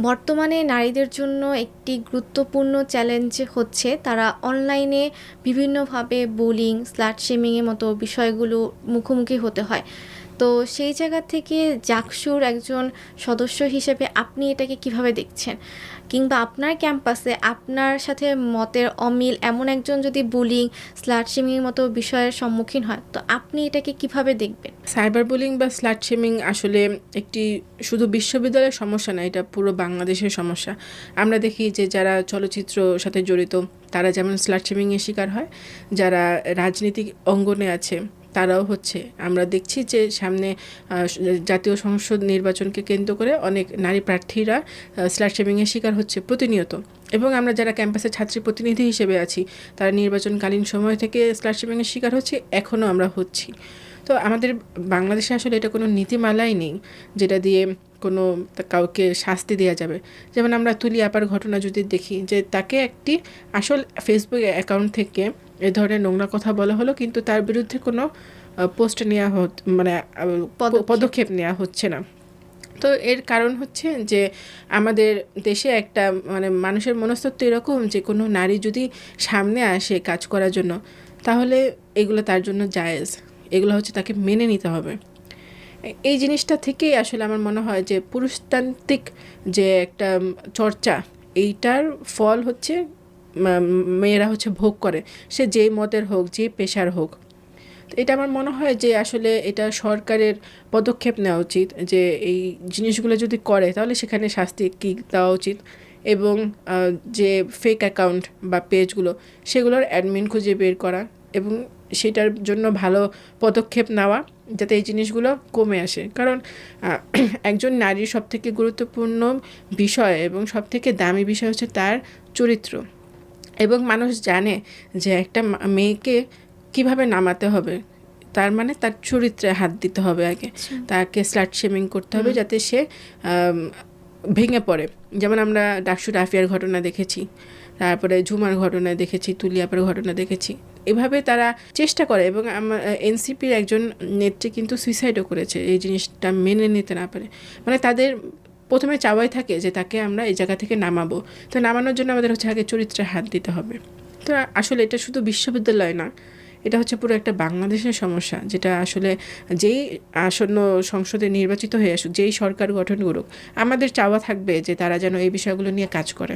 বর্তমানে নারীদের জন্য একটি গুরুত্বপূর্ণ চ্যালেঞ্জ হচ্ছে তারা অনলাইনে বিভিন্নভাবে বুলিং, স্লাট শেমিংয়ের মতো বিষয়গুলো মুখোমুখি হতে হয়। তো সেই জায়গা থেকে জাকসুর একজন সদস্য হিসেবে আপনি এটাকে কিভাবে দেখছেন? কিংবা আপনার ক্যাম্পাসে আপনার সাথে মতের অমিল এমন একজন যদি বুলিং, স্লাট শেমিংয়ের মতো বিষয়ের সম্মুখীন হয়, তো আপনি এটাকে কিভাবে দেখবেন? সাইবার বুলিং বা স্লাট শেমিং আসলে একটি শুধু বিশ্ববিদ্যালয়ের সমস্যা না, এটা পুরো বাংলাদেশের সমস্যা। আমরা দেখি যে যারা চলচ্চিত্র সাথে জড়িত তারা যেমন স্লাট শেমিংয়ের শিকার হয়, যারা রাজনীতিক অঙ্গনে আছে তারাও হচ্ছে। আমরা দেখছি যে সামনে জাতীয় সংসদ নির্বাচনকে কেন্দ্র করে অনেক নারী প্রার্থীরা স্লাট শেমিংয়ের শিকার হচ্ছে প্রতিনিয়ত। এবং আমরা যারা ক্যাম্পাসে ছাত্রী প্রতিনিধি হিসেবে আছি তারা নির্বাচনকালীন সময় থেকে স্লাট শেমিংয়ের শিকার হচ্ছে, এখনও আমরা হচ্ছি। তো আমাদের বাংলাদেশে আসলে এটা কোনো নীতিমালাই নেই যেটা দিয়ে কোনো কাউকে শাস্তি দেওয়া যাবে। যেমন আমরা তুলি আপার ঘটনা যদি দেখি, যে তাকে একটি আসল ফেসবুক অ্যাকাউন্ট থেকে এ ধরনের নোংরা কথা বলা হলো, কিন্তু তার বিরুদ্ধে কোনো পোস্ট নেওয়া মানে পদক্ষেপ নেওয়া হচ্ছে না। তো এর কারণ হচ্ছে যে আমাদের দেশে একটা মানে মানুষের মনস্তত্ত্ব এরকম যে কোনো নারী যদি সামনে আসে কাজ করার জন্য, তাহলে এগুলো তার জন্য জায়েজ, এগুলো হচ্ছে তাকে মেনে নিতে হবে। এই জিনিসটা থেকেই আসলে আমার মনে হয় যে পুরুষতান্ত্রিক যে একটা চর্চা, এইটার ফল হচ্ছে মেয়েরা হচ্ছে ভোগ করে, সে যেই মতের হোক, যে পেশার হোক। এটা আমার মনে হয় যে আসলে এটা সরকারের পদক্ষেপ নেওয়া উচিত, যে এই জিনিসগুলো যদি করে তাহলে সেখানে শাস্তি কী দেওয়া উচিত, এবং যে ফেক অ্যাকাউন্ট বা পেজগুলো সেগুলোর অ্যাডমিন খুঁজে বের করা এবং সেটার জন্য ভালো পদক্ষেপ নেওয়া, যাতে এই জিনিসগুলো কমে আসে। কারণ একজন নারীর সবথেকে গুরুত্বপূর্ণ বিষয় এবং সবথেকে দামি বিষয় হচ্ছে তার চরিত্র। এবং মানুষ জানে যে একটা মেয়েকে কিভাবে নামাতে হবে, তার মানে তার চরিত্রে হাত দিতে হবে আগে, তাকে স্লাট শেমিং করতে হবে যাতে সে ভেঙে পড়ে। যেমন আমরা ডাকসু রাফিয়ার ঘটনা দেখেছি, তারপরে ঝুমার ঘটনা দেখেছি, তুলিয়াপার ঘটনা দেখেছি। এভাবে তারা চেষ্টা করে, এবং এনসিপির একজন নেত্রী কিন্তু সুইসাইডও করেছে এই জিনিসটা মেনে নিতে না পারে। মানে তাদের প্রথমে চাওয়াই থাকে যে তাকে আমরা এই জায়গা থেকে নামাবো, তো নামানোর জন্য আমাদের হচ্ছে আগে চরিত্রে হাত দিতে হবে। তো আসলে এটা শুধু বিশ্ববিদ্যালয় না, এটা হচ্ছে পুরো একটা বাংলাদেশের সমস্যা, যেটা আসলে যেই আসন্ন সংসদে নির্বাচিত হয়ে আসুক, যেই সরকার গঠন করুক, আমাদের চাওয়া থাকবে যে তারা যেন এই বিষয়গুলো নিয়ে কাজ করে।